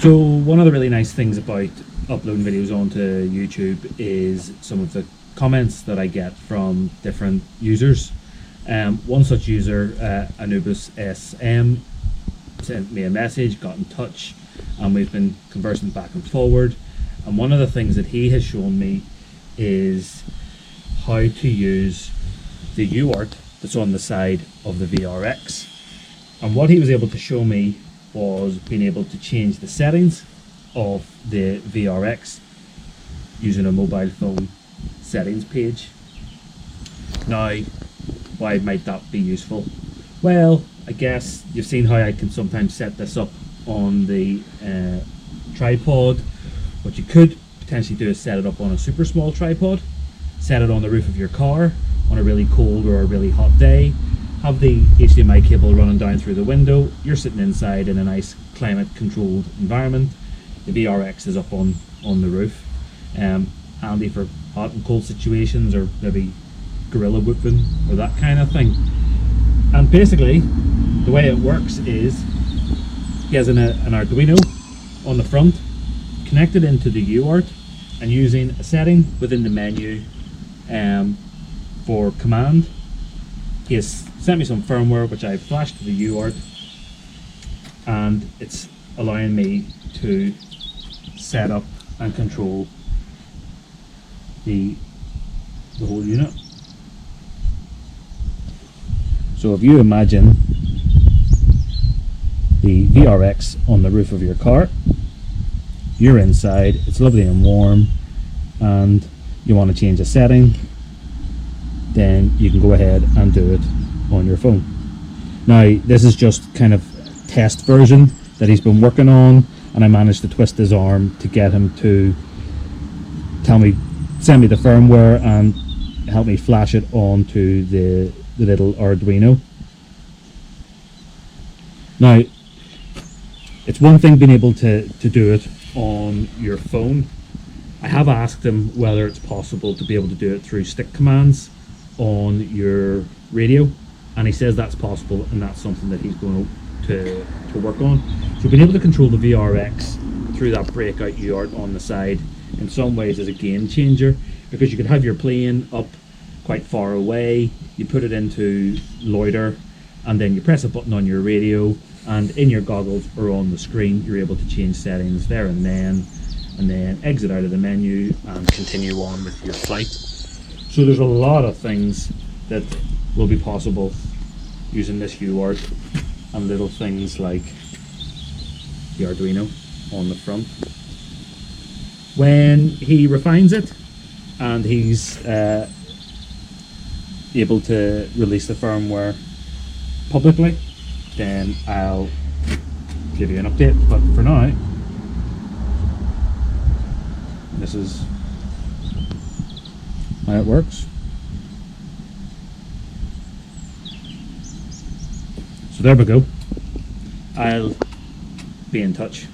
So one of the really nice things about uploading videos onto YouTube is some of the comments that I get from different users. One such user, Anubis SM, sent me a message, got in touch, and we've been conversing back and forward. And one of the things that he has shown me is how to use the UART that's on the side of the VRX. And what he was able to show me was being able to change the settings of the VRX using a mobile phone settings page. Now, why might that be useful? Well, I guess you've seen how I can sometimes set this up on the tripod. What you could potentially do is set it up on a super small tripod, set it on the roof of your car on a really cold or a really hot day, have the HDMI cable running down through the window, you're sitting inside in a nice climate controlled environment, the VRX is up on the roof, handy for hot and cold situations, or maybe gorilla whooping or that kind of thing. And basically the way it works is he has an Arduino on the front connected into the UART, and using a setting within the menu for command, he has sent me some firmware which I flashed to the UART, and it's allowing me to set up and control the whole unit. So if you imagine the VRX on the roof of your car, you're inside, it's lovely and warm, and you want to change a setting, then you can go ahead and do it on your phone. Now, this is just kind of test version that he's been working on, and I managed to twist his arm to get him to send me the firmware and help me flash it onto the little Arduino. Now, it's one thing being able to do it on your phone. I have asked him whether it's possible to be able to do it through stick commands on your radio, and he says that's possible, and that's something that he's going to work on. So being able to control the VRX through that breakout UART on the side in some ways is a game changer, because you could have your plane up quite far away, you put it into loiter, and then you press a button on your radio, and in your goggles or on the screen you're able to change settings there and then exit out of the menu and continue on with your flight. So there's a lot of things that will be possible using this UART, and little things like the Arduino on the front. When he refines it and he's able to release the firmware publicly, then I'll give you an update. But for now, this is how it works. So there we go. I'll be in touch.